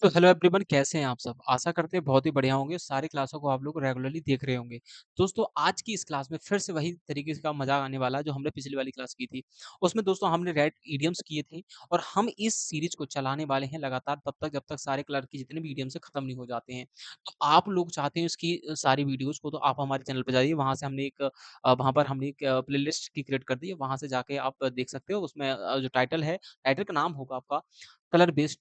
तो hello everyone कैसे हैं आप सब? आशा करते हैं बहुत ही बढ़िया होंगे, सारी क्लासों को आप लोग रेगुलरली देख रहे होंगे। दोस्तों आज की इस क्लास में फिर से वही तरीके का मज़ाक आने वाला है जो हमने पिछली वाली क्लास की थी। उसमें दोस्तों हमने रेड इडियम्स किए थे और हम इस सीरीज़ को चलाने वाले हैं लगातार तब तक जब तक सारे कलर के जितने भी इडियम्स हैं खत्म नहीं हो जाते हैं। तो आप लोग चाहते हैं इसकी सारी वीडियोज़ को तो आप हमारे चैनल पे जाइए, वहाँ से हमने वहाँ पर हमने एक प्लेलिस्ट की क्रिएट कर दी है, वहाँ से जाके आप देख सकते हो उसमें जो टाइटल है, टाइटल का नाम होगा आपका कलर बेस्ड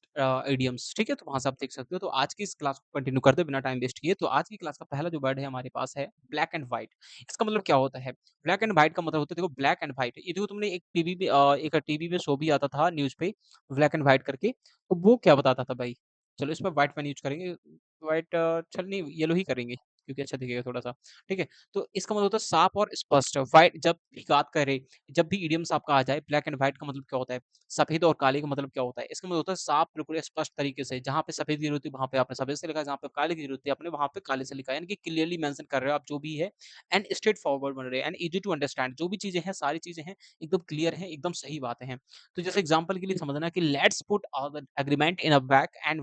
इडियम्स ठीक है? तो वहाँ से आप देख सकते हो। तो आज की इस क्लास को कंटिन्यू करते हैं बिना टाइम वेस्ट किए। तो आज की क्लास का पहला जो वर्ड है हमारे पास है ब्लैक एंड व्हाइट। इसका मतलब क्या होता है? ब्लैक एंड व्हाइट का मतलब होता है देखो ब्लैक एंड व्हाइट ये देखो तुमने एक टीवी में शो भी आता था न्यूज़ पे ब्लैक एंड व्हाइट करके, तो वो क्या बताता था भाई? चलो इसमें व्हाइट पेन यूज़ करेंगे। व्हाइट चल नहीं येलो ही करेंगे क्योंकि अच्छा दिखेगा थोड़ा-सा, ठीक है? तो इसका मतलब होता है साफ और स्पष्ट। व्हाइट जब भी बात करें, जब भी इडियम्स आपका आ जाए ब्लैक एंड व्हाइट का मतलब क्या होता है? सफ़ेद और काले का मतलब क्या होता है? इसका मतलब होता है साफ बिल्कुल स्पष्ट तरीके से, जहाँ पे सफ़ेद की ज़रूरत थी वहाँ पे आपने सफ़ेद से लिखा है, जहाँ पे काले की ज़रूरत थी आपने वहाँ पे काले से लिखा है। यानी कि क्लियरली मेंशन कर रहे हो आप जो भी है एंड स्ट्रेट फॉरवर्ड बन रहे हैं एंड ईज़ी टू अंडरस्टैंड जो भी चीज़ें हैं, सारी चीज़ें हैं, एकदम क्लियर हैं, एकदम सही बातें हैं। तो जैसे एग्ज़ाम्पल के लिए समझना कि let's put the agreement in a black and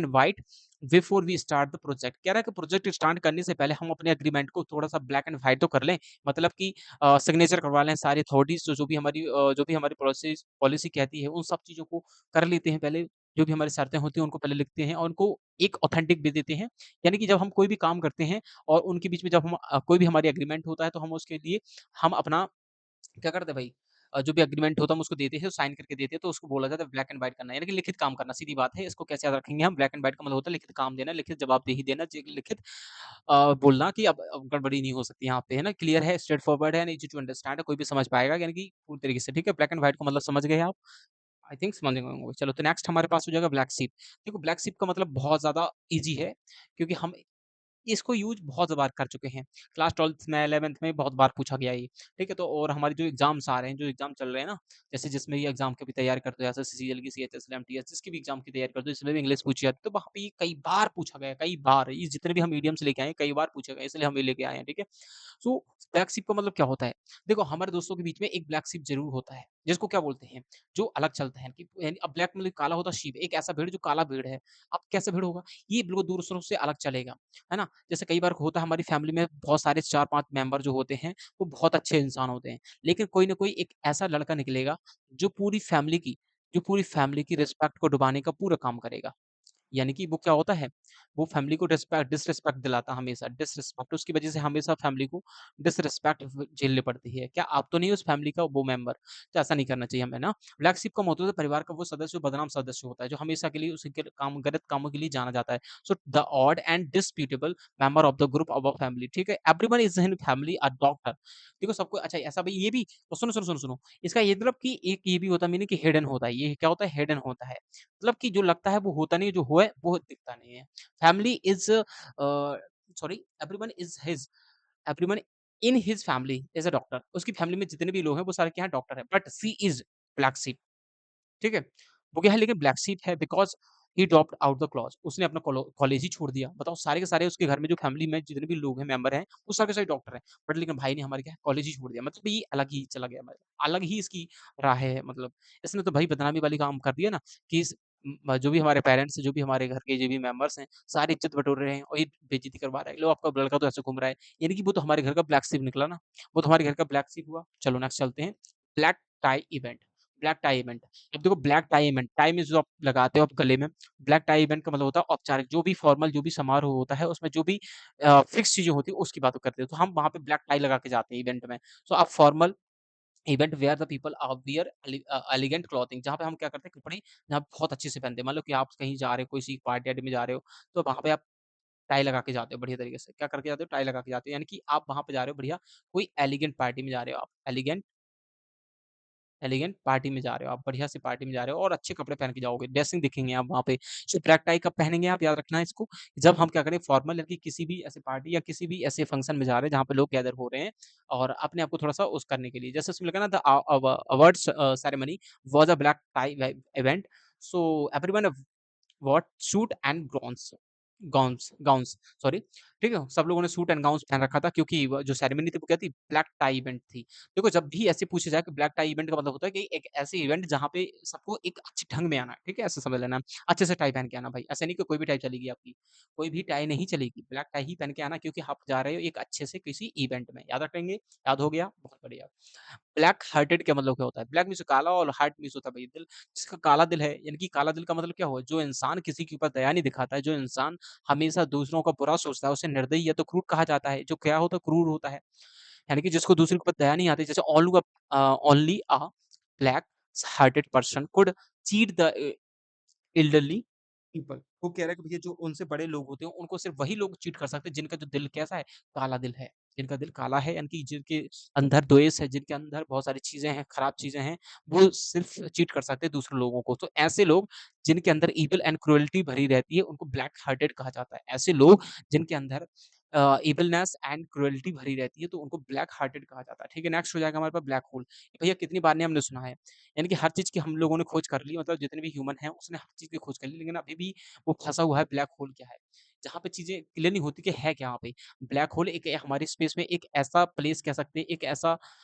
white before we start the project. कह रहा है कि प्रोजेक्ट स्टार्ट करने से पहले हम अपने एग्रीमेंट को थोड़ा-सा ब्लैक एंड व्हाइट तो कर लें। मतलब कि सिग्नेचर करवा लें सारी अथॉरिटीज़ जो भी हमारी पॉलिसी कहती है, उन सब चीज़ों को कर लेते हैं पहले, जो भी हमारी शर्तें होती हैं उनको पहले लिखते हैं और उनको एक ऑथेंटिक दे देते हैं। यानी कि जब हम कोई भी काम करते हैं और उनके बीच में जब कोई भी हमारी एग्रीमेंट होता है तो हम उसके लिए हम अपना क्या करते हैं भाई जो भी एग्रीमेंट होता है हम उसको देते हैं, साइन करके देते हैं, तो उसको बोला जाता है ब्लैक एंड व्हाइट करना, यानी कि लिखित काम करना, सीधी बात है। इसको कैसे याद रखेंगे हम ब्लैक एंड व्हाइट का मतलब होता है लिखित काम देना, लिखित जवाबदेही देना, लिखित बोलना कि अब गड़बड़ी नहीं हो सकती यहाँ पे, है ना? क्लियर है, स्ट्रेट फॉरवर्ड है एंड ईज़ी टू अंडरस्टैंड है, कोई भी समझ पाएगा यानी कि पूरी तरीके से, ठीक है? ब्लैक एंड व्हाइट का मतलब समझ गए आप? आई थिंक समझ गए होंगे। चलो तो नेक्स्ट हमारे पास हो जाएगा ब्लैक शीप। देखो ब्लैक शीप का मतलब बहुत ज़्यादा ईज़ी है क्योंकि हम इसको यूज़ बहुत बार कर चुके हैं। क्लास 12th में 11th में बहुत बार पूछा गया ये, ठीक है? तो और हमारे जो एग्ज़ाम्स आ रहे हैं, जो एग्ज़ाम चल रहे हैं ना, जैसे जिसमें ये एग्ज़ाम की भी तैयारी करते हो, जैसे सीजीएल की, सीएचएसएल, एमटीएस जिसकी भी एग्ज़ाम की तैयारी करते हो, इसमें भी इंग्लिश पूछी जाती है, तो वहाँ पे ये कई बार पूछा गया है, कई बार। ये जितने भी हम मीडियम्स लेके आए हैं, कई बार पूछा गया है, इसलिए हम ये लेके आए हैं, ठीक है? सो ब्लैक शिप का मतलब क्या होता है? देखो हमारे दोस्तों के बीच में एक ब्लैक शिप ज़रूर होता है, जिसको क्या बोलते हैं? जो अलग चलता है कि यानी अब ब्लैक मतलब काला होता है शीप, एक ऐसा भेड़ जो काला भेड़ है। अब कैसा भेड़ होगा? ये बिल्कुल दूसरों से अलग चलेगा, है ना? जैसे कई बार होता है हमारी फैमिली में बहुत सारे 4-5 मेंबर जो होते हैं, वो बहुत अच्छे इंसान होते हैं। लेकिन कोई न कोई एक ऐसा लड़का निकलेगा, जो पूरी फैमिली की रिस्पेक्ट को डुबाने का पूरा काम करेगा। यानी कि वो क्या होता है, वो फैमिली को डिसरिस्पेक्ट दिलाता हमेशा, डिसरिस्पेक्ट उसकी वजह से हमेशा फैमिली को डिसरिस्पेक्ट झेलनी पड़ती है। क्या आप तो नहीं उस फैमिली का वो मेंबर? तो ऐसा नहीं करना चाहिए हमें ना। ब्लैक शिप का मतलब है परिवार का वो सदस्य जो बदनाम सदस्य होता है, जो हमेशा के लिए उसके काम गलत कामों के लिए जाना जाता है। So the odd and disputable member of the group of a family, ठीक है? Everyone is in family a doctor. देखो सबको अच्छा ऐसा भाई ये भी तो सुनो। इसका ये मतलब कि एक ये भी होता है मीनिंग कि हिडन होता है। ये क्या होता है? हिडन होता है। मतलब कि जो लगता है वो होता नहीं है, जो हुआ है वो दिखता नहीं है। Family is sorry everyone is his everyone in his family is a doctor. उसकी फैमिली में जितने भी लोग हैं वो सारे क्या हैं डॉक्टर हैं। But she is black sheep ठीक है? वो क्या है लेकिन ब्लैक शीप है because he dropped out the clause उसने अपना कॉलेज ही छोड़ दिया। बताओ सारे के सारे उसके घर में जो फैमिली में जितने भी लोग हैं, मेंबर हैं, वो सारे के सारे डॉक्टर हैं। बट लेकिन भाई ने हमारे क्या है कॉलेज ही छोड़ दिया। मतलब ये अलग ही चला गया मतलब अलग ही इसकी राह है मतलब। इसने तो भाई बदनामी वाली काम कर दिया ना कि जो भी हमारे पेरेंट्स हैं, जो भी हमारे घर के जो भी मेंबर्स हैं, सारी इज़्ज़त बटोर रहे हैं और ये बेइज़्ज़ती करवा रहा है। लो आपका लड़का तो ऐसे घूम रहा है। यानी कि वो तो हमारे घर का ब्लैक शिप निकला ना, वो तो हमारे घर का ब्लैक शिप हुआ। चलो नेक्स्ट चलते हैं। Black tie event, black tie event. अब देखो ब्लैक टाई इवेंट, टाई में जो आप लगाते हो आप गले में, ब्लैक टाई इवेंट का मतलब होता है औपचारिक, जो भी फॉर्मल जो भी समारोह होता है, उसमें जो भी फिक्स चीज़ें होती हैं, उसकी बात करते हैं। तो हम वहाँ पे ब्लैक टाई लगा के जाते हैं इवेंट में। सो आप formal event where the people wear elegant clothing जहाँ पे हम क्या करते हैं कपड़े जहाँ बहुत अच्छे से पहनते हैं। मान लो कि आप कहीं जा रहे हो, किसी पार्टी वार्टी में जा रहे हो, तो वहाँ पे आप टाई लगा के जाते हो बढ़िया तरीके से। क्या करके जाते हो? टाई लगा के जाते हो। यानी कि आप वहाँ पे जा रहे हो बढ़िया, कोई एलिगेंट पार्टी में जा रहे हो आप। एलिगेंट पार्टी में जा रहे हो आप, बढ़िया सी पार्टी में जा रहे हो और अच्छे कपड़े पहन के जाओगे, ड्रेसिंग दिखेंगे आप वहाँ पे। सिर्फ ब्लैक टाई कब पहनेंगे आप याद रखना है इसको, जब हम क्या करें फॉर्मल या कि किसी भी ऐसे पार्टी या किसी भी ऐसे फंक्शन में जा रहे हैं जहाँ पे लोग गैदर हो रहे हैं और अपने आप को थोड़ा-सा उस करने के लिए। जैसे उसमें लिखा ना the awards ceremony was a black tie event so everyone what suit and gowns sorry ठीक है? सब लोगों ने सूट एंड गाउन्स पहन रखा था क्योंकि वो जो सेरेमनी थी वो क्या थी? ब्लैक टाई इवेंट थी। देखो जब भी ऐसे पूछा जाए कि ब्लैक टाई इवेंट का मतलब होता है कि एक ऐसे इवेंट जहाँ पे सबको एक अच्छे ढंग में आना है, ठीक है? ऐसे समझ लेना, अच्छे से टाई पहन के आना भाई। ऐसा नहीं कि कोई भी टाई चलेगी आपकी, कोई भी टाई नहीं चलेगी, ब्लैक टाई ही पहन के आना क्योंकि आप जा रहे हो एक अच्छे से किसी इवेंट में। याद रखेंगे? याद हो गया? बहुत बढ़िया। ब्लैक हार्टेड का मतलब क्या होता है? ब्लैक मीन्स काला और हार्ट मीन्स होता है भई दिल। जिसका काला दिल है, यानी कि काला दिल का मतलब क्या हुआ? जो इंसान किसी के ऊपर दया नहीं दिखाता है, जो इंसान हमेशा दूसरों का बुरा सोचता है, उसे निर्दयी या तो क्रूर कहा जाता है। जो क्या होता है? क्रूर होता है। यानी कि जिसको दूसरे के ऊपर दया नहीं आती, जैसे only a black hearted person could cheat the elderly people. वो कह रहा है कि भैया जो उनसे बड़े लोग होते हैं, उनको सिर्फ़ वही लोग चीट कर सकते हैं जिनका जो दिल कैसा है? काला दिल है। जिनका दिल काला है यानी कि जिनके अंदर द्वेष है, जिनके अंदर बहुत सारी चीज़ें हैं, खराब चीज़ें हैं, वो सिर्फ़ चीट कर सकते हैं दूसरे लोगों को। तो ऐसे लोग जिनके अंदर इविल एंड क्रुएल्टी भरी रहती है, उनको ब्लैक हार्टेड कहा जाता है। ऐसे लोग जिनके अंदर इविलनेस एंड क्रुएल्टी भरी रहती है, तो उनको ब्लैक हार्टेड कहा जाता है। ठीक है, नेक्स्ट हो जाएगा हमारे पास ब्लैक होल। भैया कितनी बार ने हमने सुना है? यानी कि हर चीज़ की हम लोगों ने खोज कर ली मतलब जितने भी ह्यूमन हैं उसने हर चीज़ की खोज कर ली लेकिन अभी भी वो फँसा हुआ है ब्लैक होल क्या है? जहाँ पे चीज़ें क्लियर नहीं होती कि है क्या वहाँ पे? ब्लैक होल एक हमारी स्पेस में एक ऐसा प्लेस कह सकते हैं, एक ऐसा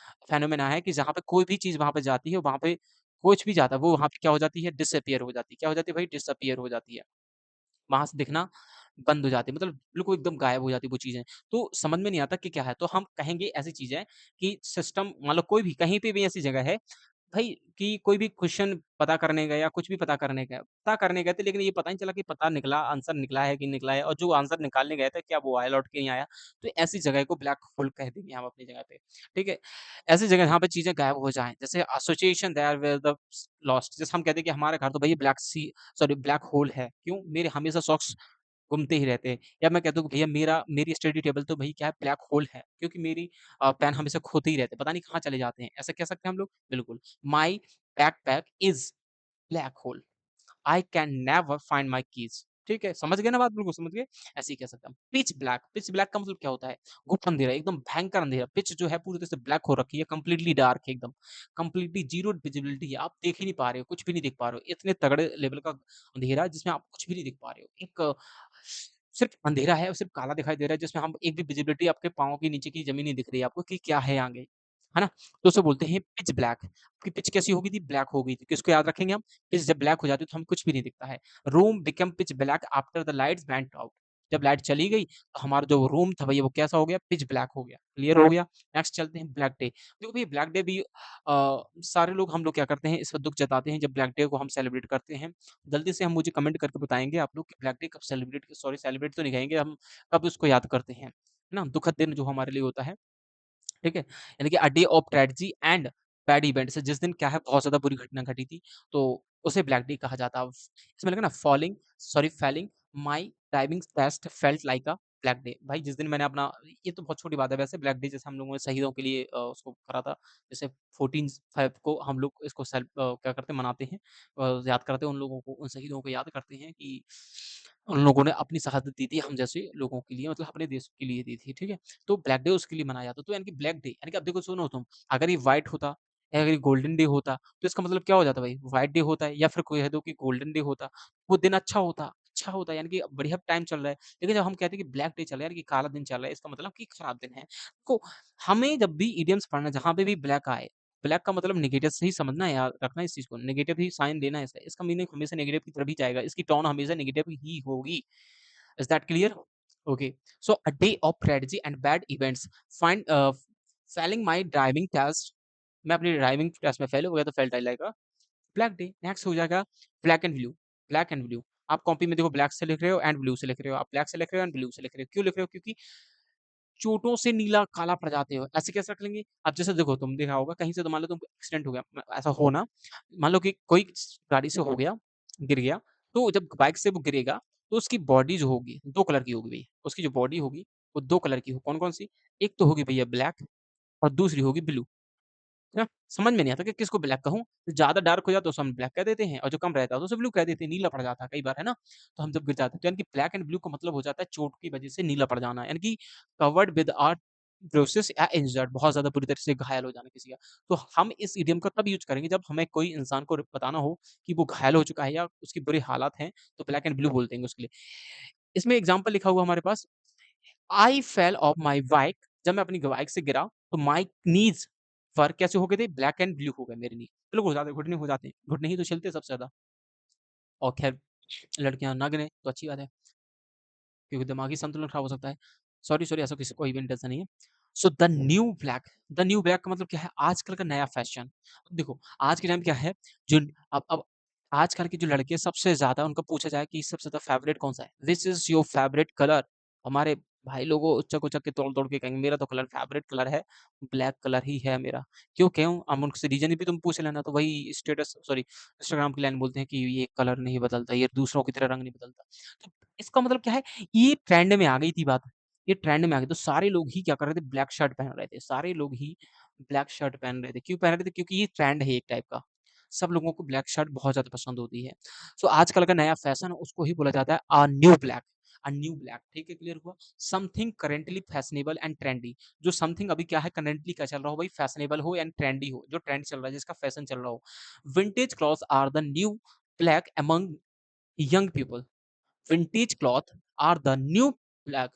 फेनोमेना है कि जहाँ पे कोई भी चीज़ वहाँ पे जाती है, वहाँ पे कुछ भी जाता है, वो वहाँ पे क्या हो जाती है? डिसअपीयर हो जाती है। क्या हो जाती है भाई? डिसअपीयर हो जाती है। वहाँ से दिखना बंद हो जाती है मतलब बिल्कुल एकदम गायब हो जाती है वो चीज़ें। तो समझ में नहीं आता कि क्या है? तो हम कहेंगे ऐसी चीज़ें कि सिस्टम मान लो कोई भी कहीं पे भी ऐसी जगह है भाई कि कोई भी क्वेश्चन पता करने गए या कुछ भी पता करने गए थे लेकिन ये पता नहीं चला कि पता निकला आंसर निकला है कि नहीं निकला है और जो आंसर निकालने गए थे क्या वो आया लौट के नहीं आया। तो ऐसी जगह को ब्लैक होल कह देंगे हम अपनी जगह पे, ठीक है? ऐसी जगह जहाँ पे चीज़ें गायब हो जाएँ, जैसे association there where the lost जैसे हम कहते हैं कि हमारा घर तो भैया ब्लैक होल है। क्यों? मेरे हमेशा सॉक्स घूमते ही रहते हैं या मैं कहता हूँ कि भैया मेरी स्टडी टेबल तो भई क्या है ब्लैक होल है क्योंकि मेरी पेन हमेशा खोते ही रहते हैं, पता नहीं कहाँ चले जाते हैं। ऐसा कह सकते हैं हम लोग? बिल्कुल। My backpack is black hole. I can never find my keys. ठीक है? समझ गए ना बात बिल्कुल समझ गए? ऐसे ही कह सकते हैं हम। पिच ब्लैक का मतलब क्या होता है? गुप्त अंधेरा, एकदम भयंकर अंधेरा। पिच जो है पूरी तरह से ब्लैक हो रखी है, कंप्लीटली डार्क है एकदम। कंप्लीटली ज़ीरो विजिबिलिटी है, आप देख ही नहीं पा रहे हो, कुछ भी नहीं देख पा रहे हो। इतने तगड़े लेवल का अंधेरा है जिसमें आप कुछ भी नहीं देख पा रहे हो। एक सिर्फ़ अंधेरा है और सिर्फ़ काला दिखाई दे रहा है जिसमें हम एक भी विजिबिलिटी आपके पाँव के नीचे की ज़मीन नहीं दिख रही है आपको कि क्या है आगे। है ना? तो उसे बोलते हैं पिच ब्लैक। आपकी पिच कैसी हो गई थी? ब्लैक हो गई थी। किसको याद रखेंगे हम? पिच जब ब्लैक हो जाती है तो हमें कुछ भी नहीं दिखता है। Room become pitch black after the lights went out. जब लाइट चली गई तो हमारा जो रूम था भैया वो कैसा हो गया? पिच ब्लैक हो गया। क्लियर हो गया? नेक्स्ट चलते हैं ब्लैक डे। देखो भई ब्लैक डे भी सारे लोग हम लोग क्या करते हैं इस वक़्त दुःख जताते हैं जब ब्लैक डे को हम सेलिब्रेट करते हैं। जल्दी से हम मुझे कमेंट करके बताएँगे आप लोग कि ब्लैक डे कब सेलिब्रेट तो नहीं कहेंगे हम कब उसको याद करते हैं। है ना? दुखद दिन जो हमारे लिए होता है। ठीक है? यानी कि a day of tragedy and bad events जिस दिन क्या है बहुत ज़्यादा बुरी घटना घटी थी, तो उसे ब्लैक डे कहा जाता है। इसमें लगा ना failing my driving test felt like a black day. भाई जिस दिन मैंने अपना ये तो बहुत छोटी बात है वैसे ब्लैक डे जैसे हम लोगों ने शहीदों के लिए उसको करा था। जैसे 14 फ़ेब को हम लोग इसको क्या करते हैं मनाते हैं याद करते हैं उन लोगों को, उन शहीदों को याद करते हैं कि उन लोगों ने अपनी शहादत दी थी हम जैसे लोगों के लिए मतलब अपने देश के लिए दी थी, ठीक है? तो ब्लैक डे उसके लिए मनाया जाता है। तो यानी कि ब्लैक डे यानी कि अब देखो सुनो तुम, अगर ये व्हाइट होता या अगर ये गोल्डन डे होता, तो इसका मतलब क्या हो जाता भाई? व्हाइट डे होता है या फिर कह दो कि गोल्डन डे होता, वो दिन अच्छा होता यानी कि बढ़िया टाइम चल रहा है। लेकिन जब हम कहते हैं कि ब्लैक डे चल रहा है यानी कि काला दिन चल रहा है, इसका मतलब कि खराब दिन है। तो हमें जब भी इडियम्स पढ़ना है, जहाँ पे भी ब्लैक आए, ब्लैक का मतलब नेगेटिव से ही समझना है याद रखना है इस चीज़ को, नेगेटिव ही साइन देना है इसका। इसका मीनिंग हमेशा नेगेटिव की तरफ ही जाएगा, इसकी टोन हमेशा नेगेटिव ही होगी। Is that clear? Okay. So a day of tragedy and bad events. Find failing my driving test. मैं अपनी ड्राइविंग टेस्ट में फेल हो गया तो felt I like a black day. Next हो जाएगा black and blue. Black and blue आप copy में देखो ब्लैक से लिख रहे हो एंड ब्लू से लिख रहे हो। आप ब्लैक से लिख रहे हो एंड ब्लू से लिख रहे हो। क्यों लिख रहे हो? क्योंकि चोटों से नीला काला पड़ जाते हो। ऐसे कैसे रख लेंगे? अब जैसे देखो तुम देखा होगा कहीं से तो मान लो तुमको एक्सीडेंट हो गया ऐसा हो ना, मान लो कि कोई गाड़ी से हो गया, गिर गया, तो जब बाइक से वो गिरेगा, तो उसकी बॉडी जो होगी 2 कलर की होगी भई। उसकी जो बॉडी होगी वो 2 कलर की हो कौन-कौन सी? एक तो होगी भैया ब्लैक और दूसरी होगी ब्लू। है ना? समझ में नहीं आता कि किसको ब्लैक कहूँ? ज़्यादा डार्क हो जाता है तो उसे हम ब्लैक कह देते हैं और जो कम रहता है तो उसे ब्लू कह देते हैं, नीला पड़ जाता है कई बार, है ना? तो हम जब गिर जाते हैं तो यानी कि ब्लैक एंड ब्लू का मतलब हो जाता है चोट की वजह से नीला पड़ जाना, यानी कि कवर्ड विद ब्रूसेस या इंजर्ड बहुत ज़्यादा बुरी तरह से घायल हो जाना किसी का। तो हम इस इडियम का तब यूज़ करेंगे जब हमें कोई इंसान को बताना हो कि वो घायल हो चुका है या उसकी बुरी हालात हैं, तो ब्लैक एंड ब्लू बोल देंगे उसके लिए। इसमें एग्ज़ाम्पल लिखा हुआ हमारे पास आई फेल ऑफ माई बाइक, जब मैं अपनी बाइक से गिरा तो माई नीज वर कैसे हो गए थे, ब्लैक एंड ब्लू हो गए मेरे नी, बिल्कुल हो जाते, घुटने हो जाते हैं, घुटने ही तो छिलते हैं सबसे ज्यादा। और खैर लड़कियां ना गिरे तो अच्छी बात है, क्योंकि दिमागी संतुलन खराब हो सकता है। सॉरी सॉरी, ऐसा किसी कोई भी इंटेंशन नहीं है। सो द न्यू ब्लैक का मतलब क्या है, आजकल का नया फैशन। देखो आज के टाइम क्या है, जो अब आजकल के जो लड़के सबसे ज्यादा उनको पूछा जाए कि सबसे ज्यादा फेवरेट कौन सा है, this is your favourite colour, हमारे भाई लोगों उच्चक उच्चक के तोड़ तोड़ के कहेंगे मेरा तो कलर फेवरेट कलर है, ब्लैक कलर ही है मेरा। क्यों हम उनसे रीजन भी तुम पूछ लेना तो वही स्टेटस सॉरी इंस्टाग्राम की लाइन बोलते हैं कि ये कलर नहीं बदलता, ये दूसरों की तरह रंग नहीं बदलता। तो इसका मतलब क्या है, ये ट्रेंड में आ गई थी बात, ये ट्रेंड में आ गई तो सारे लोग ही क्या कर रहे थे, ब्लैक शर्ट पहन रहे थे, सारे लोग ही ब्लैक शर्ट पहन रहे थे। क्यों पहन रहे थे, क्योंकि ये ट्रेंड है एक टाइप का, सब लोगों को ब्लैक शर्ट बहुत ज्यादा पसंद होती है। सो आजकल का नया फैशन उसको ही बोला जाता है a new black, a new black, ठीक है क्लियर हुआ। Something currently fashionable and trendy, जो समथिंग अभी क्या है करेंटली क्या चल रहा हो भाई, फैशनेबल हो एंड ट्रेंडी हो, जो ट्रेंड चल रहा है जिसका फैशन चल रहा हो। Vintage clothes are the new black among young people, vintage cloth are the new black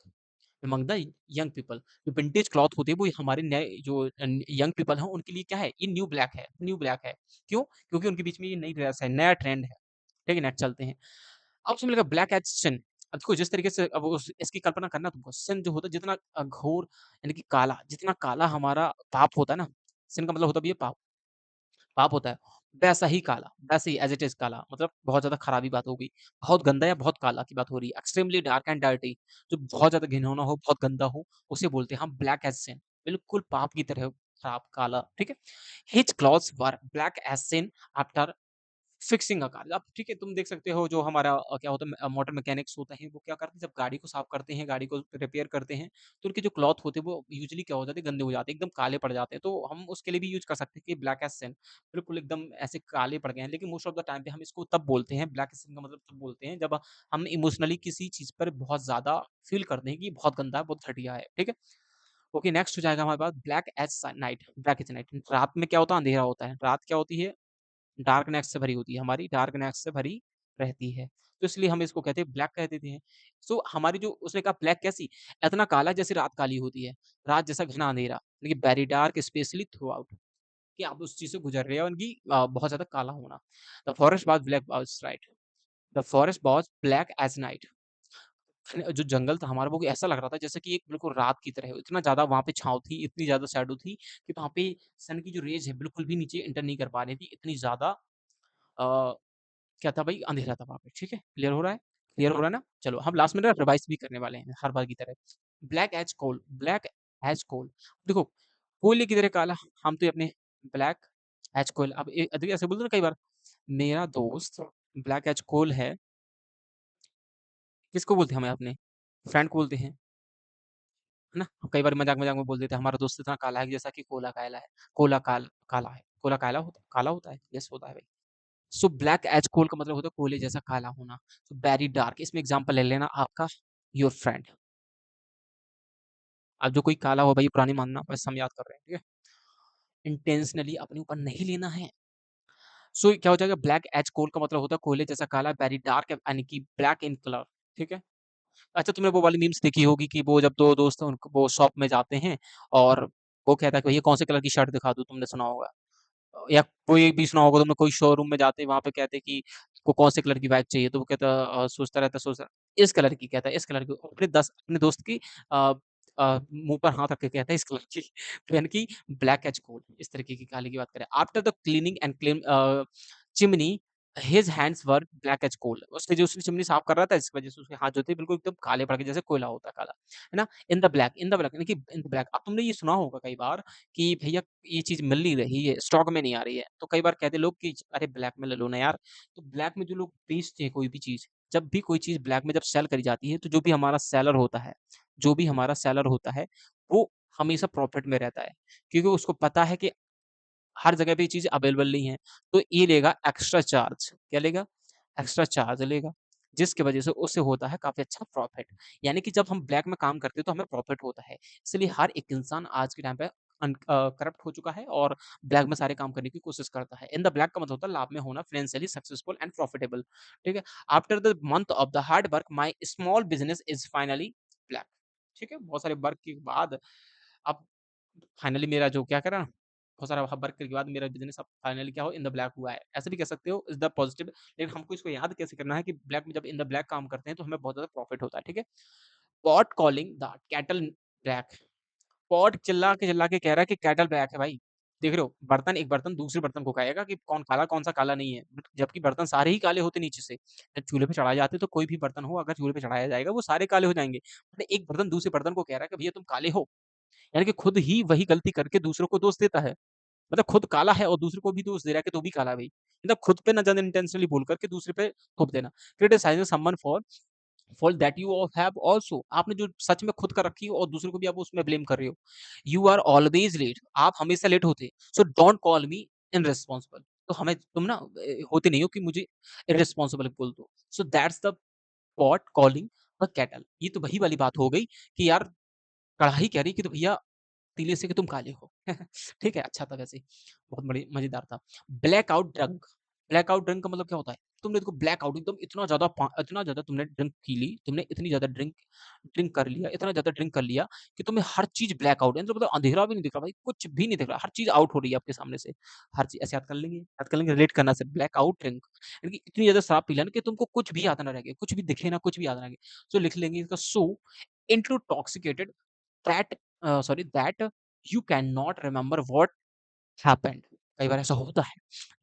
among the young people. जो विंटेज क्लॉथ होते हैं वो हमारे नए जो यंग पीपल हैं उनके लिए क्या है, ये न्यू ब्लैक है, न्यू ब्लैक है। क्यों, क्योंकि उनके बीच में ये नई ड्रेस है, नया ट्रेंड है, ठीक है नेट चलते हैं। अब उसमें मिलेगा ब्लैक एज सिन। अब देखो जिस तरीके से अब इसकी कल्पना करना तुमको, सिन जो होता है जितना घोर यानी कि काला, जितना काला हमारा पाप होता है ना, सिन का मतलब होता भी है पाप, पाप होता है, वैसा ही काला, वैसे ही एज़ इट इज़ काला, मतलब बहुत ज़्यादा खराबी बात हो गई। बहुत गंदा या बहुत काला की बात हो रही है। एक्सट्रीमली डार्क एंड डर्टी, जो बहुत ज़्यादा घिनौना हो, बहुत गंदा हो, उसे बोलते हैं हम ब्लैक एज़ सिन, बिल्कुल पाप की तरह खराब, काला, ठीक है? His clothes were black as sin after fixing a car. अब ठीक है, तुम देख सकते हो जो हमारा क्या होता है मोटर मैकेनिक्स होते हैं, वो क्या करते हैं जब गाड़ी को साफ करते हैं, गाड़ी को रिपेयर करते हैं, तो उनके जो क्लॉथ होते हैं वो यूजुअली क्या हो जाते हैं, गंदे हो जाते हैं, एकदम काले पड़ जाते हैं। तो हम उसके लिए भी यूज़ कर सकते हैं कि ब्लैक एज सिन, बिल्कुल एकदम ऐसे काले पड़ गए हैं। लेकिन मोस्ट ऑफ द टाइम पे हम इसको तब बोलते हैं, ब्लैक एज सिन का मतलब तब बोलते हैं जब हम इमोशनली किसी चीज़ पर बहुत ज़्यादा फ़ील करते हैं कि बहुत गंदा है, बहुत घटिया है, ठीक है? ओके नेक्स्ट हो जाएगा हमारे पास ब्लैक एज स नाइट, ब्लैक एज नाइट। रात में क्या होता है, अंधेरा होता है। रात क्या होती है, डार्कनेस से भरी होती है, हमारी डार्कनेस से भरी रहती है। तो इसलिए हम इसको कहते हैं ब्लैक कह देते हैं। सो हमारी जो उसने कहा ब्लैक कैसी? इतना काला जैसे रात काली होती है, रात जैसा घना अंधेरा, लेकिन very dark specially through out, कि आप उस चीज़ से गुज़र रहे हो उनकी बहुत ज़्यादा काला होना। The forest was black was right, the forest was black as night. जो जंगल था हमारा वो ऐसा लग रहा था जैसे कि एक बिल्कुल रात की तरह हो, इतना ज़्यादा वहाँ पे छाँव थी, इतनी ज़्यादा शैडो थी कि वहाँ पे सन की जो रेज़ है बिल्कुल भी नीचे एंटर नहीं कर पा रही थी, इतनी ज़्यादा अ क्या था भाई, अंधेरा था वहाँ पे, ठीक है? क्लियर हो रहा है? क्लियर हो रहा है ना? चलो हम लास्ट में ना रिवाइज़ भी करने वाले हैं, हर बार की तरह। ब्लैक एज़ कोल, देखो कोयले की तरह काला, हम तो अपने ब्लैक एज़ कोल, अब देखिए ऐसे बोलते हैं ना कई बार, मेरा दोस्त ब्लैक एज़ कोल है, किसको बोलते हैं हमें अपने फ्रेंड को बोलते हैं, है ना? कई बार मज़ाक-मज़ाक में बोल देते हैं, हमारा दोस्त इतना काला है जैसा कि कोला काला है, काला है, कोला काला होता है? यस होता है भाई। सो ब्लैक एज कोल का मतलब होता है कोयले जैसा काला होना। सो वेरी डार्क, इसमें एग्जांपल ले लेना आपका योर फ्रेंड। अब जो कोई काला हो भाई पुरानी मानना, बस हम याद कर रहे हैं, ठीक है? इंटेंशनली अपने ऊपर नहीं लेना है। सो क्या हो जाएगा, ब्लैक एज कोल का मतलब होता है कोयले जैसा काला, वेरी डार्क यानी कि ब्लैक इन कलर, ठीक है? अच्छा तुमने वो वाली मीम्स देखी होगी कि वो जब 2 दोस्त उनको वो शॉप में जाते हैं और वो कहता है कि भैया कौन से कलर की शर्ट दिखा दूँ? तुमने सुना होगा। या कोई भी सुना होगा तुमने, कोई शोरूम में जाते हैं वहाँ पे कहते हैं कि को कौन से कलर की बाइक चाहिए, तो वो कहता सोचता इस कलर की, कहता है इस कलर की, अपने दोस्त की अ मुँह पर हाथ रख के कहता है इस कलर की। तो यानी कि ब्लैक एज कोल, इस तरीके की काली की बात करें। After the cleaning and chimney his hands were black as coal, उसके जो उसने चिमनी साफ कर रहा था इस वजह से उसके हाथ जो थे बिल्कुल एकदम काले पड़ गए जैसे कोयला होता है काला, है ना? इन द ब्लैक यानी कि इन द ब्लैक। अब तुमने ये सुना होगा कई बार कि भैया ये चीज़ मिल नहीं रही है, स्टॉक में नहीं आ रही है। तो कई बार कहते लोग कि अरे ब्लैक में ले लो ना यार। तो ब्लैक में जो लोग बेचते हैं कोई भी चीज़, जब भी कोई चीज़ ब्लैक में जब सेल करी जाती है, तो जो भी हमारा सेलर होता है, वो हमेशा प्रॉफ़िट में रहता है। क्योंकि उसको पता है कि हर जगह पे ये चीज़ अवेलेबल नहीं है। तो ये लेगा एक्स्ट्रा चार्ज, क्या लेगा? एक्स्ट्रा चार्ज लेगा, जिसकी वजह से उससे होता है काफ़ी अच्छा प्रॉफ़िट। यानी कि जब हम ब्लैक में काम करते हैं तो हमें प्रॉफ़िट होता है। इसलिए हर एक इंसान आज के टाइम पे करप्ट हो चुका है और ब्लैक में सारे काम करने की कोशिश करता है। इन द ब्लैक का मतलब होता है लाभ में होना, फाइनेंशियली सक्सेसफुल एंड प्रॉफिटेबल, ठीक है? After the month of the hard work my small business is finally black. ठीक है? बहुत सारे वर्क के बाद अब फाइनली मेरा जो क्या करा, बहुत सारा वर्क के बाद मेरा बिज़नेस अब फाइनली क्या हो इन द ब्लैक हुआ है। ऐसे भी कह सकते हो इज़ द पॉज़िटिव, लेकिन हमको इसको याद कैसे करना है कि ब्लैक में जब इन द ब्लैक काम करते हैं तो हमें बहुत ज़्यादा प्रॉफ़िट होता है, ठीक है? Pot calling the cattle black. Pot चिल्ला के कह रहा है कि कैटल ब्लैक है भाई। देख रहे हो? बर्तन एक बर्तन दूसरे बर्तन को कहेगा कि कौन काला, कौन-सा काला नहीं है। बट जबकि बर्तन सारे ही काले होते नीचे से। जब चूल्हे पे चढ़ाए जाते हैं तो कोई भी बर्तन हो अगर चूल्हे पे चढ़ाया जाएगा वो सारे काले हो जाएँगे। बट एक बर्तन दूसरे बर्तन को कह रहा है कि भैया तुम काले हो। यानी कि खुद ही वही गलती करके दूसरों को दोष देता है। मतलब खुद काला है और दूसरे को भी दोष दे रहा है कि तू भी काला है भई। मतलब खुद पे ना जाने इंटेंशनली बोल कर के दूसरे पे थोप देना। Criticising someone for fault that you all have also. आपने जो सच में खुद कर रखी हो और दूसरों को भी आप उसमें ब्लेम कर रहे हो। You are always late. आप हमेशा लेट होते। So don't call me irresponsible. तो हमें तुम ना होते नहीं हो कि मुझे इर्रेस्पॉन्सिबल बोल दो। So that's the pot calling the kettle. ये तो वही वाली बात हो गई कि यार कढ़ाई कह रही कि तो भैया तीले से कि तुम काले हो। ठीक है, अच्छा था वैसे, बहुत बड़ी मज़ेदार था। ब्लैकआउट ड्रंक, ब्लैकआउट ड्रंक का मतलब क्या होता है? तुमने देखो ब्लैकआउट एकदम इतना ज़्यादा तुमने ड्रिंक पी ली, तुमने इतनी ज़्यादा ड्रिंक ड्रिंक कर लिया, इतना ज़्यादा ड्रिंक कर लिया कि तुम्हें हर चीज़ ब्लैकआउट है, मतलब अंधेरा भी नहीं दिख रहा भाई, कुछ भी नहीं दिख रहा, हर चीज़ आउट हो रही है आपके सामने से। हर चीज़ ऐसे याद कर लेंगे, रिलेट करना सिर्फ ब्लैकआउट ड्रिंक। यानी कि इतनी ज़्यादा शराब पी लेना कि तुमको कुछ भी याद ना रह गया, कुछ भी दिखे ना, कुछ भी याद ना रहे। सो लिख लेंगे इसका so intoxicated that that you can not remember what happened. कई बार ऐसा होता है।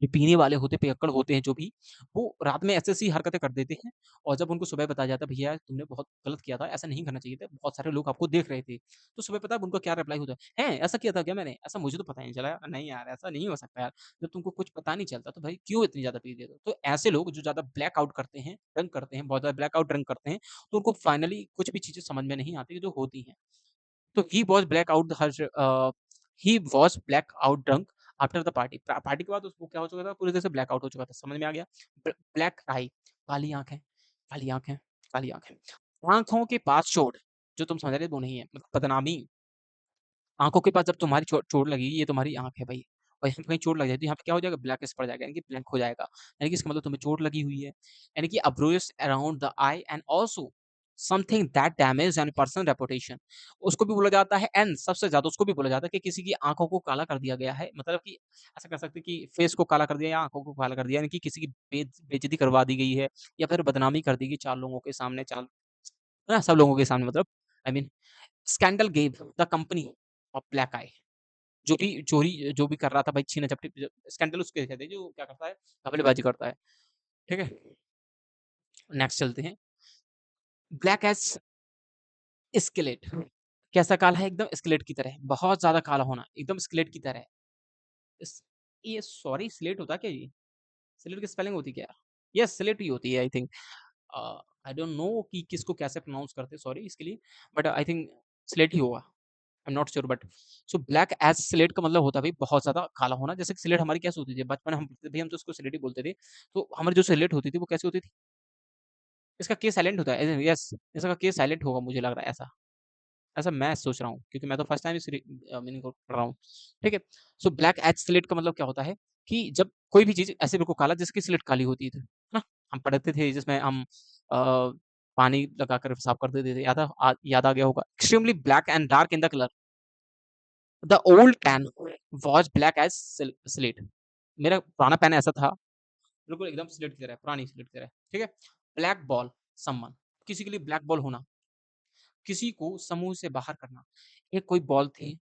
ये पीने वाले होते पियक्कड़ होते हैं जो भी, वो रात में ऐसी-ऐसी हरकतें कर देते हैं और जब उनको सुबह बताया जाता है भैया तुमने बहुत गलत किया था, ऐसा नहीं करना चाहिए था, बहुत सारे लोग आपको देख रहे थे। तो सुबह पता है उनका क्या रिप्लाई होता है? हैं ऐसा किया था क्या मैंने? ऐसा मुझे तो पता ही नहीं चला। नहीं यार ऐसा नहीं हो सकता यार। जब तुमको कुछ पता नहीं चलता तो भाई क्यों इतनी ज़्यादा पी लेते हो? तो ऐसे लोग जो ज़्यादा ब्लैक आउट करते हैं, ड्रिंक करते हैं, बहुत ज़्यादा ब्लैक आउट ड्रिंक करते हैं, तो उनको फाइनली कुछ भी चीज़ें समझ में नहीं आती जो होती हैं। तो he was black out drunk after the party. Party के बाद उसको क्या हो चुका था, पूरी तरह से ब्लैक आउट हो चुका था। समझ में आ गया? ब्लैक आई, काली आँखें, काली आँखें, काली आँखें। आँखों के पास चोट, जो तुम समझ रहे वो नहीं है, मतलब बदनामी। आँखों के पास जब तुम्हारी चोट लगी, ये तुम्हारी आँख है भई, और यहाँ पे कहीं चोट लग जाए तो यहाँ पे क्या हो जाएगा, ब्लैकिश पड़ जाएगा, यानी कि ब्लैंक हो जाएगा। यानी कि इसका मतलब तुम्हें चोट लगी हुई है। यानी कि a bruise around the eye and also something that damage an person reputation. उसको भी बोला जाता है, एंड सबसे ज़्यादा उसको भी बोला जाता है कि किसी की आँखों को काला कर दिया गया है। मतलब कि ऐसा कह सकते हैं कि फेस को काला कर दिया या आँखों को काला कर दिया, यानी कि किसी की बेइज़्ज़ती करवा दी गई है या फिर बदनामी कर दी गई 4 लोगों के सामने, 4 है ना? सब लोगों के सामने, मतलब I mean scandal gave the company of black eye. जो भी चोरी जो भी कर रहा था भाई, छीना-झपटी, स्कैंडल उसको कहते हैं जो क्या करता है, घपलेबाज़ी करता है। ठीक है? नेक्स्ट चलते हैं। Black as skillet. कैसा काला है? एकदम स्केलेट की तरह, बहुत ज़्यादा काला होना, एकदम स्केलेट की तरह। इस ये सॉरी स्लेट होता है क्या ये? स्लेट की स्पेलिंग होती क्या है? यस स्लेट ही होती है I think. I don't know कि किसको कैसे प्रोनाउंस करते हैं, सॉरी इसके लिए, बट आई थिंक स्लेट ही होगा। I am not sure, but so black as slate का मतलब होता है भाई बहुत ज़्यादा काला होना। जैसे कि स्लेट हमारी कैसे होती थी? बचपन में हम तो उसको स्लेट ही बोलते थे। तो हमारी जो स्लेट होती थी वो कैसी होती थी? इसका के साइलेंट होता है। यस, इसका के साइलेंट होगा मुझे लग रहा है ऐसा। ऐसा मैं सोच रहा हूँ क्योंकि मैं तो फर्स्ट टाइम इस मीनिंग को पढ़ रहा हूँ। ठीक है? सो ब्लैक एज स्लेट का मतलब क्या होता है कि जब कोई भी चीज़ ऐसे बिल्कुल काला जिसकी स्लेट काली होती थी, है ना? हम पढ़ते थे जिसमें हम पानी लगाकर साफ कर देते थे। याद आ गया होगा। Extremely black and dark in the colour. The old pen was black as slate. मेरा पुराना पेन ऐसा था, बिल्कुल एकदम स्लेट की तरह, पुरानी स्लेट की तरह। ठीक है? ब्लैक बॉल समवन, किसी के लिए ब्लैक बॉल होना, किसी को समूह से बाहर करना। एक कोई बॉल थी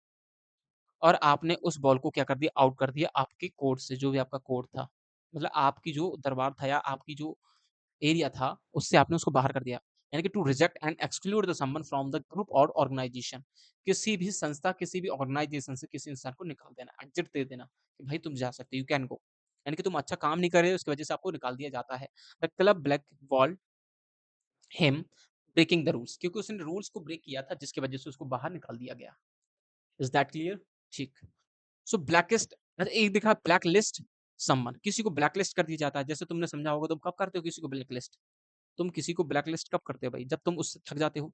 और आपने उस बॉल को क्या कर दिया, आउट कर दिया आपके कोर्ट से, जो भी आपका कोर्ट था। मतलब आपकी जो दरबार था या आपकी जो एरिया था, उससे आपने उसको बाहर कर दिया। यानी कि to reject and exclude the someone from the group और ऑर्गनाइजेशन। किसी भी संस्था, किसी भी ऑर्गनाइजेशन से किसी इंसान को निकाल देना, एग्ज़िट दे देना कि भाई तुम जा सकते हो, यू कैन गो। यानी कि तुम अच्छा काम नहीं कर रहे हो, उसकी वजह से आपको निकाल दिया जाता है। The club blackballed him breaking the rules, क्योंकि उसने रूल्स को ब्रेक किया था जिसकी वजह से उसको बाहर निकाल दिया गया। Is that clear? ठीक। सो ब्लैकलिस्ट, अच्छा एक देखा ब्लैकलिस्ट समवन, किसी को ब्लैकलिस्ट कर दिया जाता है। जैसे तुमने समझा होगा, तुम कब करते हो किसी को ब्लैकलिस्ट? तुम किसी को ब्लैकलिस्ट कब करते हो भाई? जब तुम उससे थक जाते हो,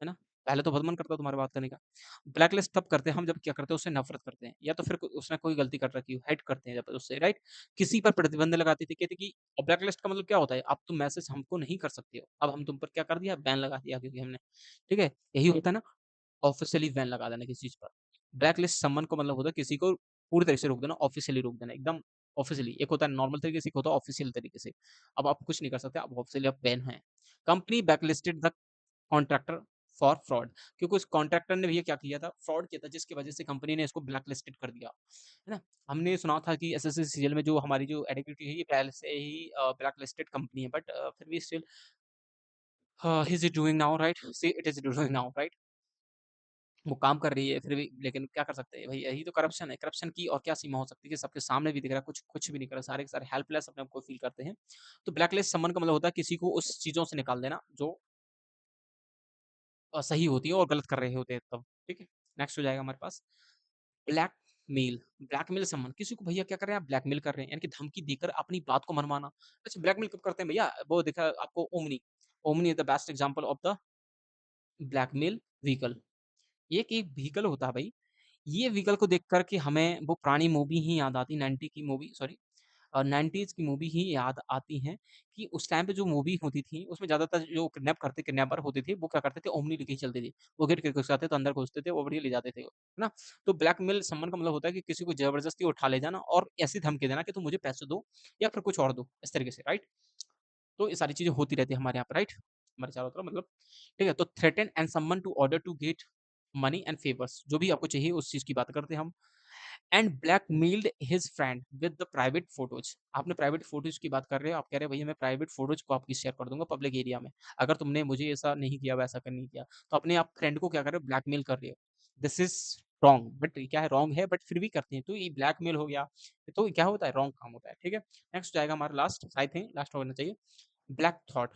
है ना? पहले तो बहुत मन करता है तुम्हारे बात करने का। ब्लैक लिस्ट तब करते हैं हम जब क्या करते हैं उससे नफ़रत करते हैं या तो फिर उसने कोई गलती कर रखी हो, हेट करते हैं जब उससे राइट? किसी पर प्रतिबंध लगाते थे, कहते कि ब्लैक लिस्ट का मतलब क्या होता है? अब तुम मैसेज हमको नहीं कर सकते हो। अब हम तुम पर क्या कर दिया? बैन लगा दिया क्योंकि हमने ठीक है? यही होता है ना ऑफ़िशियली बैन लगा देना किसी चीज़ पर। ब्लैक लिस्ट समवन को मतलब होता है किसी को पूरी तरह से रोक देना, ऑफ़िशियली रोक देना, एकदम ऑफ़िशियली। एक होता है नॉर्मल तरीके से, एक होता है ऑफ़िशियल तरीके से। अब आप कुछ नहीं कर सकते, आप ऑफ़िशियली आप बैन हैं। Company blacklisted the contractor for fraud क्योंकि उस कॉन्ट्रैक्टर ने भैया क्या किया था? फ्रॉड किया था जिसकी वजह से कंपनी ने इसको ब्लैकलिस्टेड कर दिया, है ना? हमने सुना था कि एसएससी सीरियल में जो हमारी जो एडिक्टिविटी है ये पहले से ही ब्लैकलिस्टेड कंपनी है बट फिर भी still he is doing now right? See it is doing now right? वो काम कर रही है फिर भी लेकिन क्या कर सकते हैं भाई यही तो करप्शन है। करप्शन की और क्या सीमा हो सकती है कि सबके सामने भी दिख रहा है, कुछ भी नहीं कर रहा, सारे के सारे हेल्पलेस अपने आप को फ़ील करते हैं। तो ब्लैकलिस्ट समवन का मतलब होता है किसी को उस चीज़ों से निकाल देना जो सही होती है और गलत कर रहे होते हैं तब, ठीक है? नेक्स्ट हो जाएगा हमारे पास ब्लैकमेल, ब्लैकमेल समवन किसी को भैया क्या कर रहे हैं आप ब्लैकमेल कर रहे हैं, यानी कि धमकी देकर अपनी बात को मनवाना। अच्छा ब्लैकमेल कब करते हैं भैया? वो देखा आपको omni, omni is the best example of the blackmail vehicle. ये एक एक व्हीकल होता है भाई, ये व्हीकल को देख कर के हमें वो पुरानी मूवी ही याद आती 90 की मूवी सॉरी 90s की मूवी ही याद आती हैं कि उस टाइम पे जो मूवी होती थी, उसमें ज़्यादातर जो किडनैपर होते थे, वो क्या करते थे ओमनी लेके ही चलते थे। वो गेट करके घुसाते तो अंदर घुसते थे, वो बढ़िया ले जाते थे, है ना? तो ब्लैकमेल समवन का मतलब होता है कि किसी को ज़बरदस्ती उठा ले जाना और ऐसी धमकी देना कि तुम मुझे पैसे दो या फिर कुछ और दो, इस तरीके से, राइट? तो ये सारी चीज़ें होती रहती है हमारे यहाँ पे, राइट? हमारे चारों तरफ मतलब ठीक है, तो threaten and someone to order to get money and favours जो भी आपको चाहिए उस चीज़ की बात करते हैं हम। And blackmailed his friend with the private photos. आपने प्राइवेट फोटोज़ की बात कर रहे हो, आप कह रहे हो भैया मैं प्राइवेट फोटोज़ को आपकी शेयर कर दूँगा पब्लिक एरिया में। अगर तुमने मुझे ऐसा नहीं किया, वैसा कर नहीं किया, तो अपने आप फ्रेंड को क्या कर रहे हो ब्लैकमेल कर रहे हो। दिस इज़ रॉन्ग बट क्या है रॉन्ग है बट फिर भी करते हैं, तो ये ब्लैकमेल हो गया, तो क्या होता है रॉन्ग काम होता है, ठीक है? नेक्स्ट हो जाएगा हमारा लास्ट आई थिंक लास्ट होना चाहिए। ब्लैक थॉट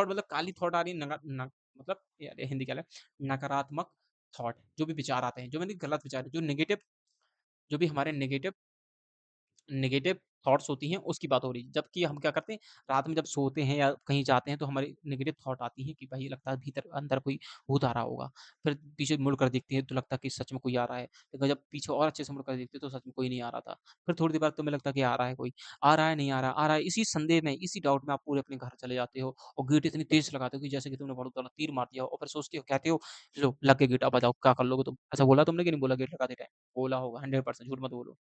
मतलब काली थॉट आ रही है मतलब यार ये हिंदी क्या है नकारात्मक थॉट जो भी विचार आते हैं जो मैंने गलत विचार है जो नेगेटिव जो भी हमारे नेगेटिव नेगेटिव थॉट्स होती हैं उसकी बात हो रही है। जबकि हम क्या करते हैं रात में जब सोते हैं या कहीं जाते हैं तो हमारी नेगेटिव थॉट आती है कि भाई लगता है भीतर अंदर कोई भूत आ रहा होगा। फिर पीछे मुड़कर देखते हैं तो लगता है कि सच में कोई आ रहा है। लेकिन जब पीछे और अच्छे से मुड़कर देखते हैं तो सच में कोई नहीं आ रहा था। फिर थोड़ी देर बाद तुम्हें लगता है कि आ रहा है कोई, आ रहा है नहीं आ रहा, आ रहा है। इसी संदेह में, इसी डाउट में आप पूरे अपने घर चले जाते हो और गेट इतनी तेज़ लगाते हो कि जैसे कि तुमने बहुत बड़ा तीर मार दिया हो और फिर सोचते हो कहते हो लो लग गया गेट अब बताओ क्या कर लोगे तुम? ऐसा बोला तुमने कि नहीं बोला गेट लगाते टाइम? बोला होगा 100% झूठ मत बोलो।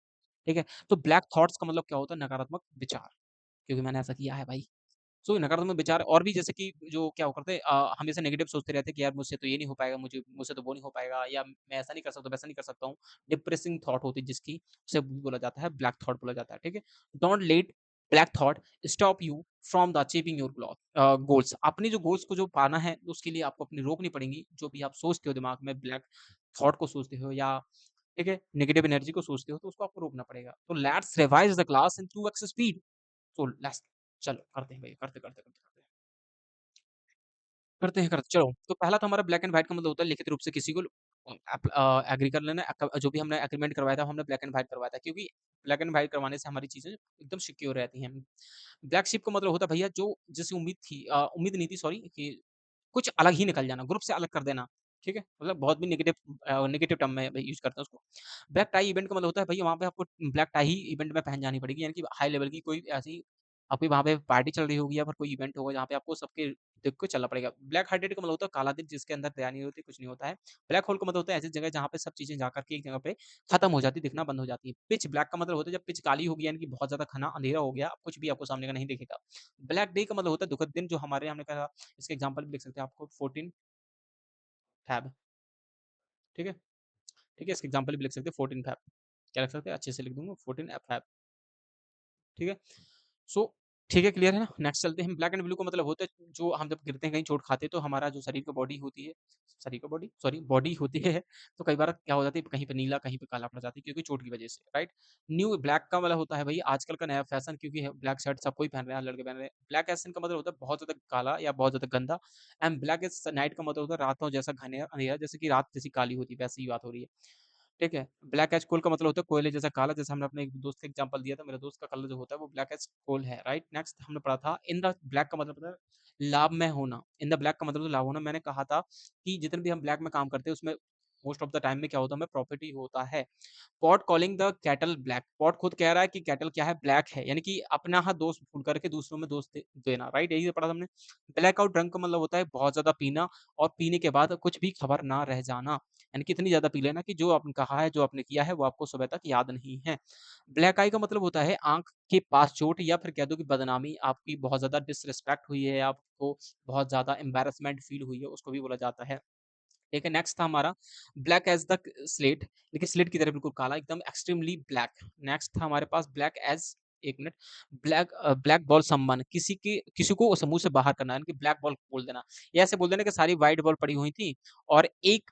ठीक है? तो ब्लैक थॉट्स का मतलब क्या होता है नकारात्मक विचार, क्योंकि मैंने ऐसा किया है भाई। सो नकारात्मक विचार और भी जैसे कि जो क्या वो करते हैं हमेशा नेगेटिव सोचते रहते हैं कि यार मुझसे तो ये नहीं हो पाएगा, मुझसे तो वो नहीं हो पाएगा या मैं ऐसा नहीं कर सकता, वैसा नहीं कर सकता हूँ। डिप्रेसिंग थॉट होती है जिसकी उसे बोला जाता है ब्लैक थॉट बोला जाता है, ठीक है? Don't let black thought stop you from the achieving your goals. अपने जो गोल्स को जो पाना है उसके लिए आपको अपनी रोकनी पड़ेंगी। जो भी आप सोचते हो दिमाग में ब्लैक थॉट को सोचते हो या ठीक है, नेगेटिव एनर्जी को सोचते हो तो उसको आपको रोकना पड़ेगा। तो let's revise the class in 2x speed. So let's चलो करते हैं भैया करते हैं। चलो, तो पहला तो हमारा ब्लैक एंड व्हाइट का मतलब होता है लिखित रूप से किसी को एग्री कर लेना जो भी हमने एग्रीमेंट करवाया था, हमने ब्लैक एंड व्हाइट करवाया था क्योंकि ब्लैक एंड व्हाइट करवाने से हमारी चीज़ें एकदम सिक्योर रहती हैं। ब्लैक शिप का मतलब होता है भैया जो जिसे उम्मीद नहीं थी सॉरी कि कुछ अलग ही निकल जाना, ग्रुप से अलग कर देना, ठीक है? मतलब बहुत भी नेगेटिव टर्म में यूज़ करते हैं उसको। ब्लैक टाई इवेंट का मतलब होता है भैया वहाँ पे आपको ब्लैक टाई ही इवेंट में पहन जानी पड़ेगी यानी कि हाई लेवल की कोई ऐसी आपकी वहाँ पे पार्टी चल रही होगी या फिर कोई इवेंट होगा जहाँ पे आपको सबके देख के चलना पड़ेगा। ब्लैक हार्टेड का मतलब होता है काला दिल जिसके अंदर दया नहीं होती, कुछ नहीं होता है। ब्लैक होल का मतलब होता है ऐसी जगह जहाँ पे सब चीज़ें जाकर के एक जगह पे खत्म हो जाती, दिखना बंद हो जाती है। पिच ब्लैक का मतलब होता है जब पिच काली हो गई यानी कि बहुत ज़्यादा घना अंधेरा हो गया, कुछ भी आपको सामने का नहीं दिखेगा। ब्लैक डे का मतलब होता है दुखद दिन जो हमारे हमने कहा इसके एग्ज़ाम्पल भी लिख सकते हैं आपको 14 फ़ैब, ठीक है? ठीक है, इसके एग्ज़ाम्पल भी लिख सकते हैं 14 फ़ैब। क्या लिख सकते हैं? अच्छे से लिख दूँगा 14 फ़ैब, ठीक है? सो ठीक है, क्लियर है ना? नेक्स्ट चलते हैं हम ब्लैक एंड ब्लू का मतलब होता है जो हम जब गिरते हैं कहीं चोट खाते हैं तो हमारा जो शरीर का बॉडी होती है शरीर का बॉडी सॉरी बॉडी होती है तो कई बार क्या हो जाती है कहीं पे नीला कहीं पे काला पड़ जाती है क्योंकि चोट की वजह से, राइट? न्यू ब्लैक का मतलब होता है भई आजकल का नया फैशन क्योंकि ब्लैक शर्ट सब कोई पहन रहा है, लड़के पहन रहे हैं। ब्लैक एसन का मतलब होता है बहुत ज़्यादा काला या बहुत ज़्यादा गंदा एंड ब्लैक इज़ नाइट का मतलब होता है रातों जैसा घने अंधेरा जैसे कि रात जैसी काली होती है, वैसी ही बात हो रही है। ठीक है? ब्लैक एज कोल का मतलब होता है कोयले जैसा काला, जैसे हमने अपने एक दोस्त का एग्ज़ाम्पल दिया था, मेरे दोस्त का कलर जो होता है वो ब्लैक एज कोल है, राइट? नेक्स्ट हमने पढ़ा था इन द ब्लैक का मतलब होता है लाभ में होना, इन द ब्लैक का मतलब तो लाभ होना। मैंने कहा था कि जितने भी हम ब्लैक में काम करते हैं उसमें मोस्ट ऑफ द टाइम में क्या होता है, हमें प्रॉफिट ही होता है। Pot calling the cattle black, pot खुद कह रहा है कि कैटल क्या है, ब्लैक है, यानी कि अपना दोष भूल करके दूसरों में दोष देना, राइट, यही तो पढ़ा था हमने। ब्लैक आउट ड्रंक का मतलब होता है बहुत ज्यादा पीना, और पीने के बाद कुछ भी खबर ना रह जाना, यानी कि इतनी ज्यादा पी लेना कि जो आपने कहा है, जो आपने किया है, वो आपको सुबह तक याद नहीं है। ब्लैक आई का मतलब होता है आंख के पास चोट, या फिर कह दो कि बदनामी, आपकी बहुत ज्यादा डिसरिस्पेक्ट हुई है, आपको बहुत ज्यादा एम्बेरसमेंट फील हुई है, उसको भी बोला जाता है। ठीक है, नेक्स्ट था हमारा ब्लैक एज द स्लेट, देखिए स्लेट की तरह बिल्कुल काला, एकदम एक्सट्रीमली ब्लैक। नेक्स्ट था हमारे पास ब्लैक एज, एक मिनट, ब्लैक बॉल सम्मन, किसी को समूह से बाहर करना, यानी कि ब्लैक बॉल बोल देना, या ऐसे बोल देना कि सारी व्हाइट बॉल पड़ी हुई थी और एक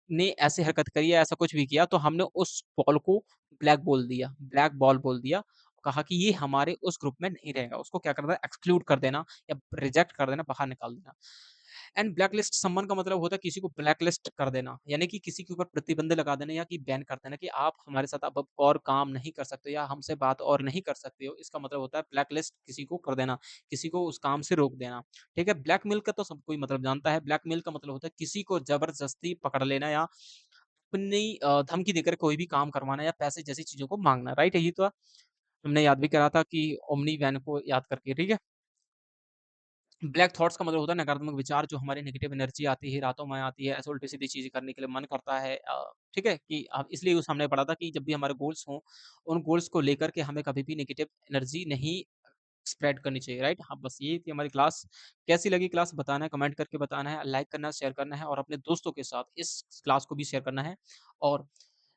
ने ऐसी हरकत करी है, ऐसा कुछ भी किया, तो हमने उस बॉल को ब्लैक बॉल बोल दिया, कहा कि ये हमारे उस ग्रुप में नहीं रहेगा, उसको क्या करना है, एक्सक्लूड कर देना या रिजेक्ट कर देना, बाहर निकाल देना। एंड ब्लैक लिस्ट सम्मन का मतलब होता है किसी को ब्लैक लिस्ट कर देना, यानी कि किसी के ऊपर प्रतिबंध लगा देना या कि बैन कर देना कि आप हमारे साथ अब और काम नहीं कर सकते या हमसे बात और नहीं कर सकते हो, इसका मतलब होता है ब्लैक लिस्ट किसी को कर देना, किसी को उस काम से रोक देना। ठीक है, ब्लैकमेल का तो सब कोई मतलब जानता है, ब्लैकमेल का मतलब होता है किसी को जबरदस्ती पकड़ लेना या अपनी धमकी देकर कोई भी काम करवाना या पैसे जैसी चीज़ों को माँगना, राइट? यही तो हमने याद भी करा था कि ओमनी वैन को याद करके, ठीक है? ब्लैक थॉट्स का मतलब होता है नकारात्मक विचार, जो हमारी नेगेटिव एनर्जी आती है, रातों में आती है, ऐसे उल्टी-सीधी चीज़ें करने के लिए मन करता है, ठीक है? कि इसलिए उस हमने पढ़ा था कि जब भी हमारे गोल्स हों, उन गोल्स को लेकर के हमें कभी भी नेगेटिव एनर्जी नहीं स्प्रेड करनी चाहिए, राइट? हाँ, बस ये थी हमारी क्लास। कैसी लगी क्लास बताना है, कमेंट करके बताना है, लाइक करना है, शेयर करना है और अपने दोस्तों के साथ इस क्लास को भी शेयर करना है, और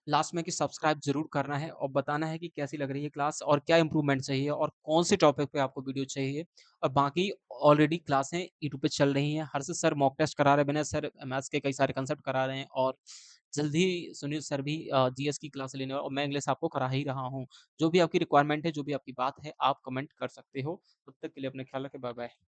लास्ट में कि सब्सक्राइब ज़रूर करना है और बताना है कि कैसी लग रही है क्लास और क्या इम्प्रूवमेंट चाहिए और कौन से टॉपिक पे आपको वीडियो चाहिए। और बाकी ऑलरेडी क्लासें यूट्यूब पे चल रही हैं। हर्षित सर मॉक टेस्ट करा रहे हैं, विनय सर मैथ्स के कई सारे कांसेप्ट करा रहे हैं, और जल्द ही सुनील सर भी जीएस की क्लास लेने वाले, और मैं इंग्लिश आपको करा ही रहा हूँ। जो भी आपकी रिक्वायरमेंट है, जो भी आपकी बात है, आप कमेंट कर सकते हो। तब तक के लिए अपना ख्याल रखें। बाय-बाय।